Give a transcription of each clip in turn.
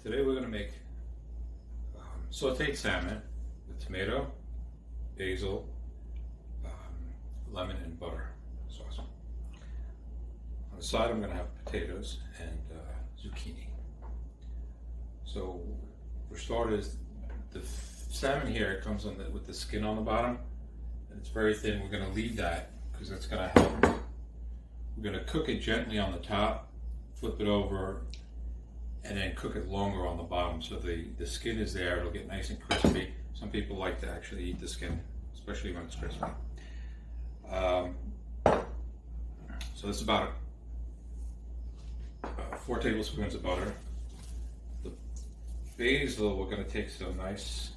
Today we're going to make sauteed salmon with tomato, basil, lemon, and butter sauce. On the side I'm going to have potatoes and zucchini. So for starters, the salmon here comes on with the skin on the bottom, and it's very thin. We're going to leave that because that's going to help. We're going to cook it gently on the top, flip it over, and then cook it longer on the bottom so the skin is there. It'll get nice and crispy. Some people like to actually eat the skin, especially when it's crispy. So this is about 4 tablespoons of butter. The basil, we're going to take some nice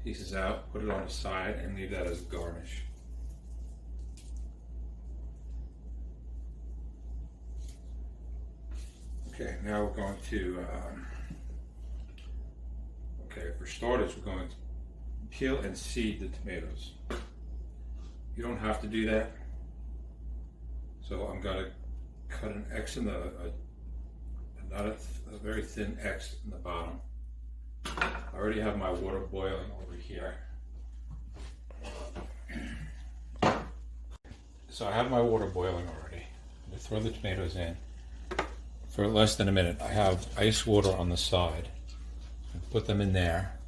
pieces out, put it on the side, and leave that as a garnish. Okay, now we're going to, for starters, we're going to peel and seed the tomatoes. You don't have to do that. So I'm going to cut an X in not a very thin X in the bottom. I already have my water boiling over here. So I have my water boiling already. I'm going to throw the tomatoes in. For less than a minute. I have ice water on the side. Put them in there.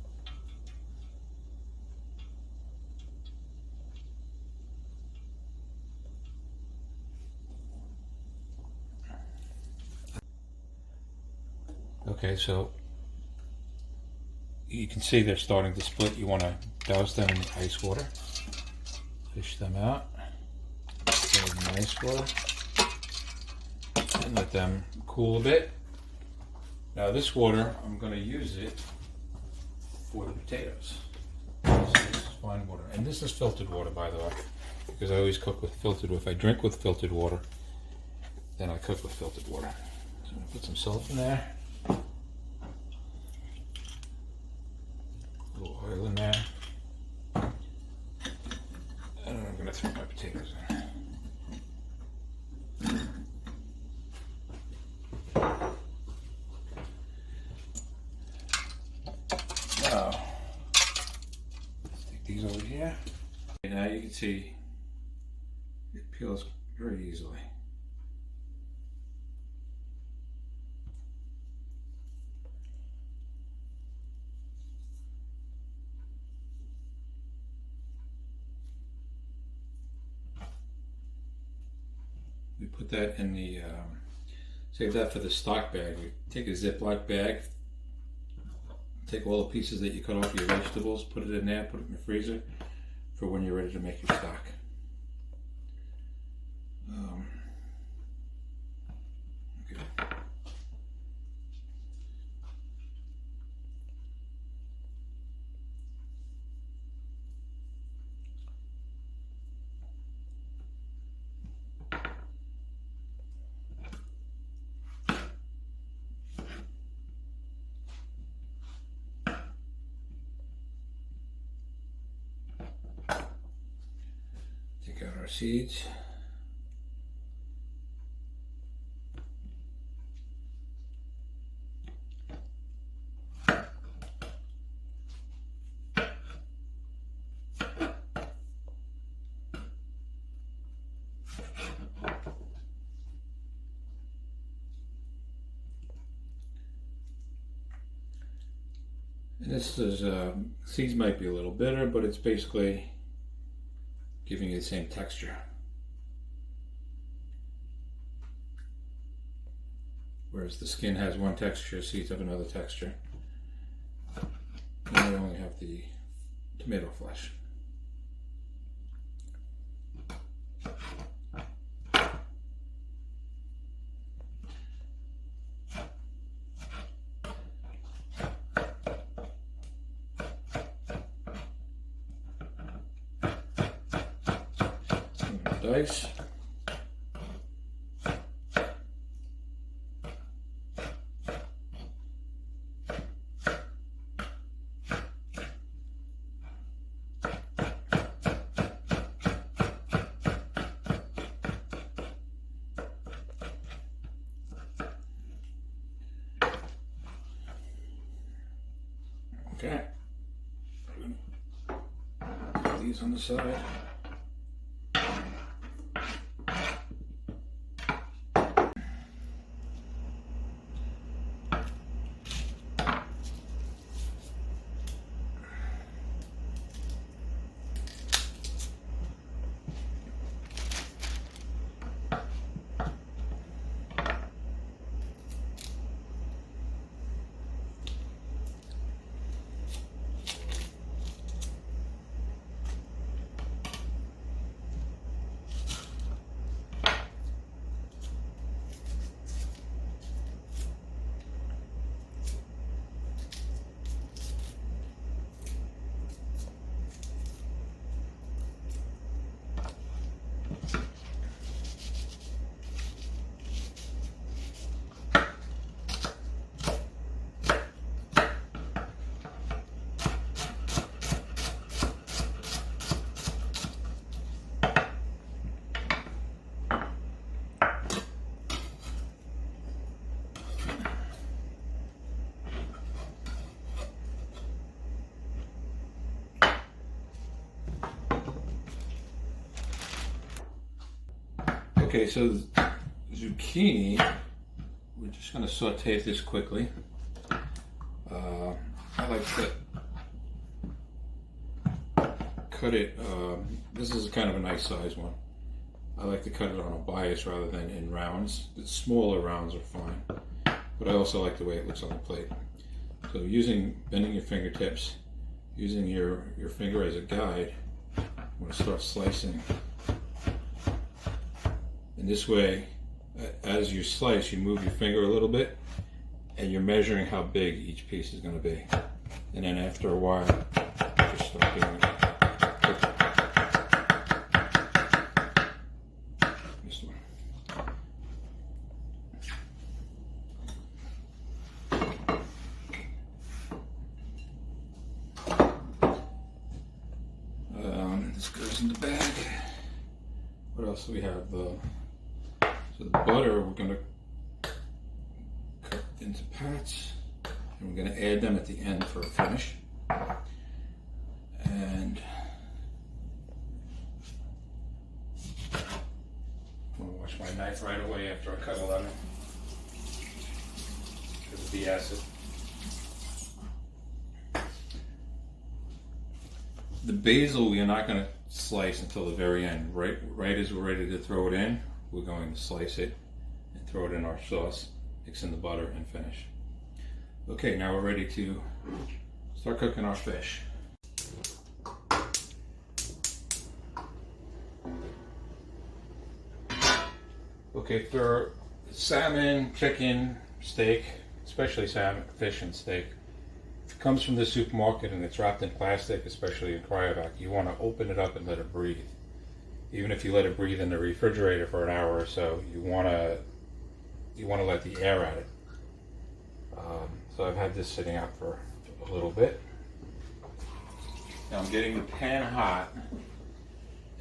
Okay, so you can see they're starting to split. You want to douse them in the ice water. Fish them out. Put them in the ice water. And let them cool a bit. Now this water, I'm going to use it for the potatoes. This is fine water. And this is filtered water, by the way, because I always cook with filtered water. If I drink with filtered water, then I cook with filtered water. So I'm going to put some salt in there. A little oil in there. And then I'm going to throw my potatoes in. Let's take these over here. And now you can see it peels very easily. We put that in the, save that for the stock bag. We take a Ziploc bag, take all the pieces that you cut off your vegetables, put it in there, put it in the freezer for when you're ready to make your stock. Okay. Take out our seeds. And this is, seeds might be a little bitter, but it's basically giving you the same texture. Whereas the skin has one texture, seeds have another texture. And I only have the tomato flesh. Dice. Okay. Put these on the side. Okay, so the zucchini, we're just going to saute this quickly. I like to cut it, this is kind of a nice size one. I like to cut it on a bias rather than in rounds. The smaller rounds are fine, but I also like the way it looks on the plate. So bending your fingertips, using your finger as a guide, I'm going to start slicing. And this way, as you slice, you move your finger a little bit, and you're measuring how big each piece is going to be. And then after a while, just start doing it. This one. This goes in the bag. What else do we have? So the butter, we're going to cut into pats, and we're going to add them at the end for a finish. And I'm going to wash my knife right away after I cut a lemon because of the acid. The basil we are not going to slice until the very end. Right as we're ready to throw it in, we're going to slice it and throw it in our sauce, mix in the butter, and finish. Okay, now we're ready to start cooking our fish. Okay, for salmon, chicken, steak, especially salmon, fish and steak, if it comes from the supermarket and it's wrapped in plastic, especially in cryovac, you want to open it up and let it breathe. Even if you let it breathe in the refrigerator for an hour or so, you want to let the air at it. So I've had this sitting out for a little bit. Now I'm getting the pan hot,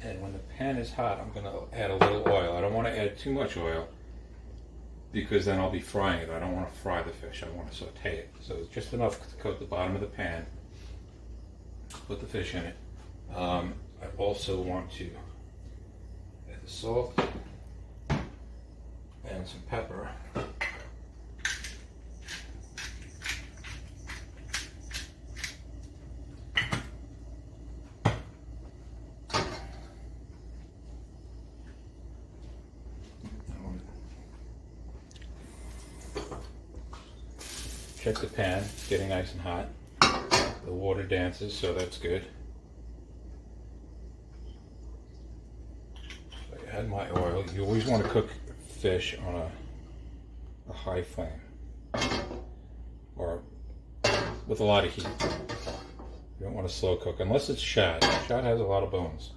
and when the pan is hot, I'm going to add a little oil. I don't want to add too much oil because then I'll be frying it. I don't want to fry the fish. I want to saute it. So it's just enough to coat the bottom of the pan. Put the fish in it. I also want to add the salt and some pepper. Check the pan, it's getting nice and hot. The water dances, so that's good. So I add my oil. You always want to cook fish on a high flame, or with a lot of heat. You don't want to slow cook, unless it's shad. Shad has a lot of bones,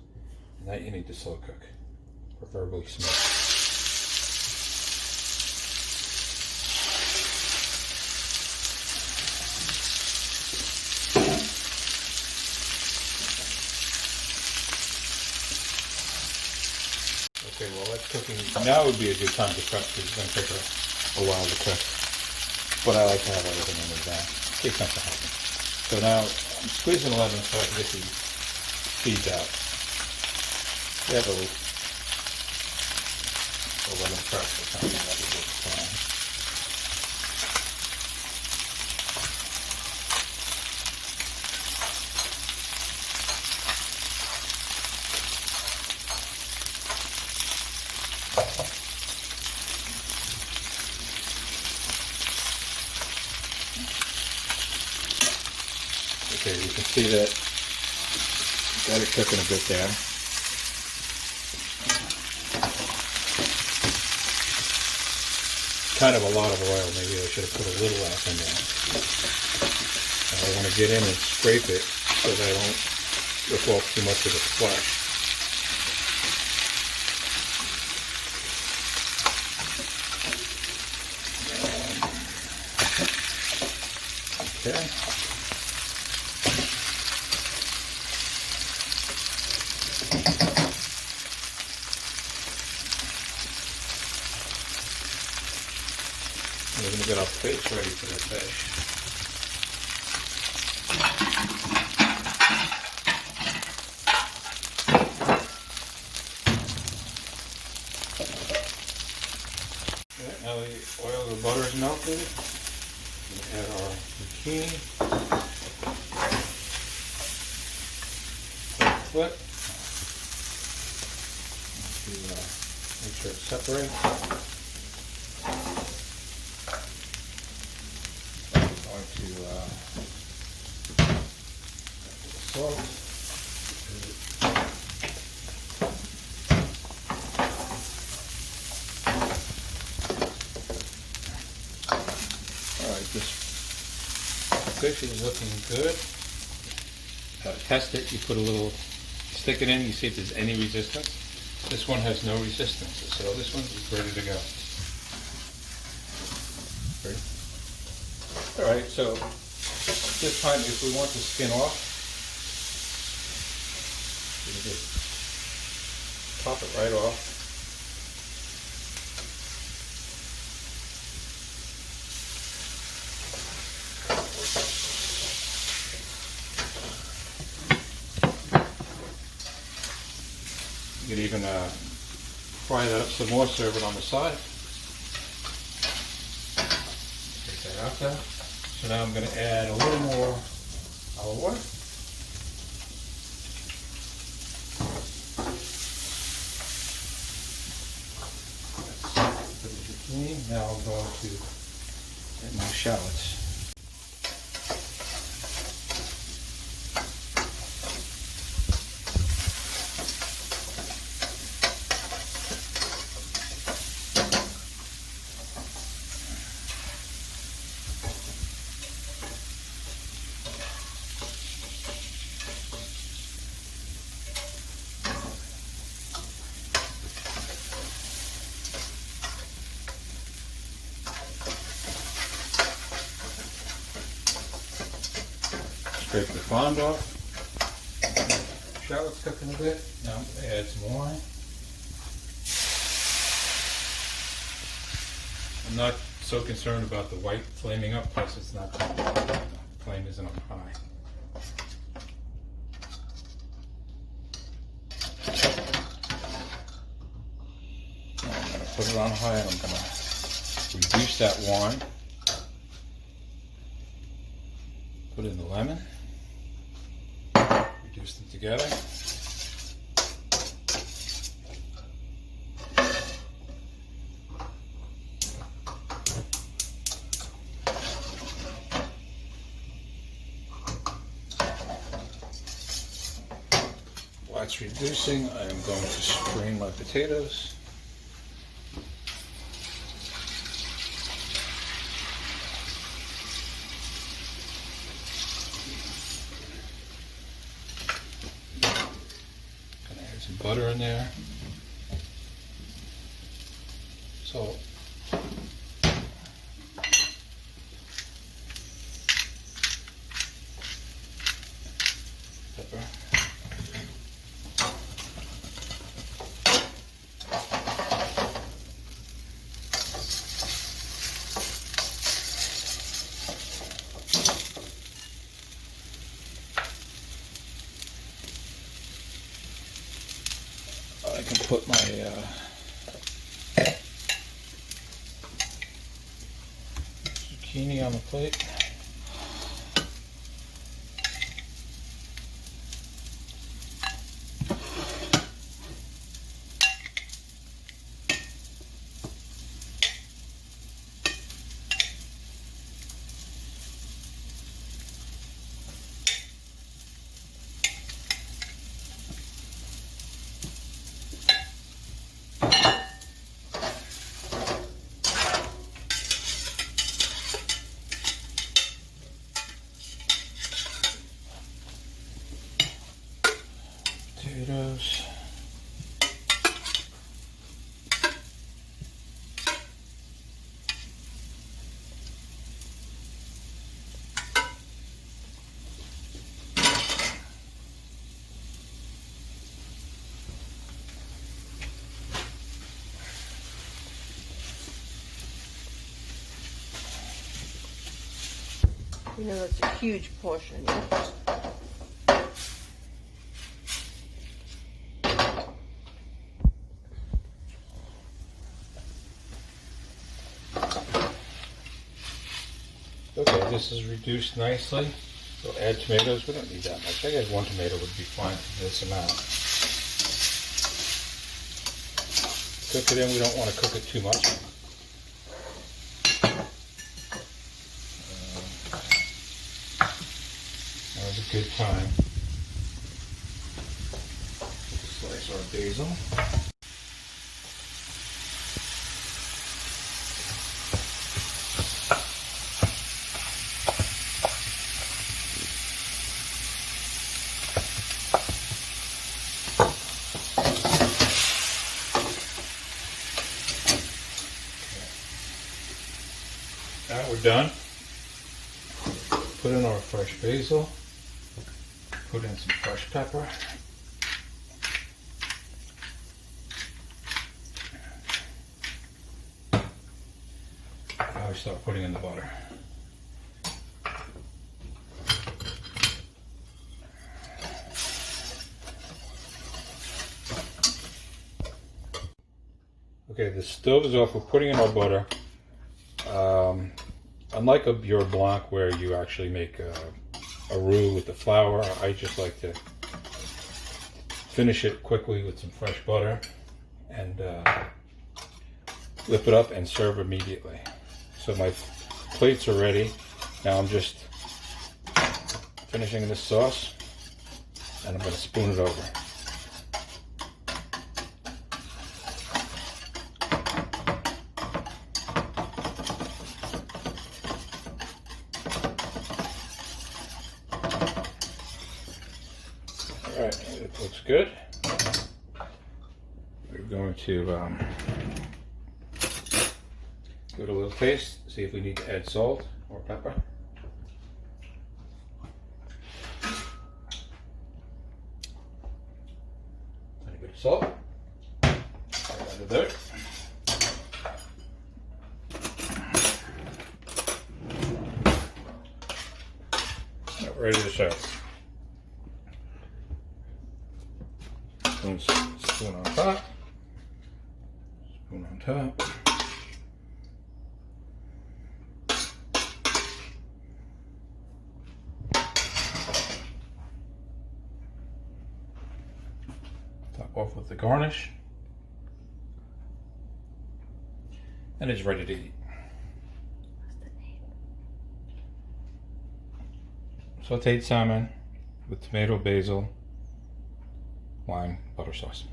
and that you need to slow cook, preferably smoked. Okay, well that's cooking. Now would be a good time to cook because it's going to take a while to cook. But I like to have everything in advance in case something happens. So now I'm squeezing the lemon so I can get the seeds out. We have a lemon press or something that would work fine. Okay, you can see that got it cooking a bit there. Kind of a lot of oil. Maybe I should have put a little less in there. And I want to get in and scrape it so that I don't rip off too much of the flesh. Okay. We're going to get our plates ready for the fish. Okay, now the oil or butter is melted. We add our zucchini. Flip. To make sure it separates. Salt. Alright, this fish is looking good. Test it, you put a little, stick it in, you see if there's any resistance. This one has no resistance, so this one is ready to go. Alright, so this time if we want the skin off, you can just pop it right off. You could even fry that up some more, serve it on the side. Take that out there. So now I'm going to add a little more olive oil. Put the zucchini. Now I'm going to add my shallots. Scrape the fond off. Shallots cooking a bit. Now I'm going to add some wine. I'm not so concerned about the white flaming up, plus it's not, the flame isn't up high. Now I'm going to put it on high and I'm going to reduce that wine. Put in the lemon. Reduce them together. While it's reducing, I am going to strain my potatoes. Some butter in there, salt, pepper, I can put my zucchini on the plate. Potatoes. You know, that's a huge portion. Okay, this is reduced nicely. So add tomatoes. We don't need that much. I guess one tomato would be fine for this amount. Cook it in. We don't want to cook it too much. Now's a good time. Slice our basil. Now we're done. Put in our fresh basil. Put in some fresh pepper. Now we start putting in the butter. Okay, the stove is off. We're putting in our butter. Unlike a beurre blanc where you actually make a roux with the flour, I just like to finish it quickly with some fresh butter and whip it up and serve immediately. So my plates are ready. Now I'm just finishing this sauce and I'm going to spoon it over. Alright, it looks good. We're going to give it a little taste, see if we need to add salt or pepper. A bit of salt. Add the dirt. Now we're ready to serve. Spoon on top. Spoon on top. Top off with the garnish. And it's ready to eat. Sauteed salmon with tomato, basil, lime, butter sauce.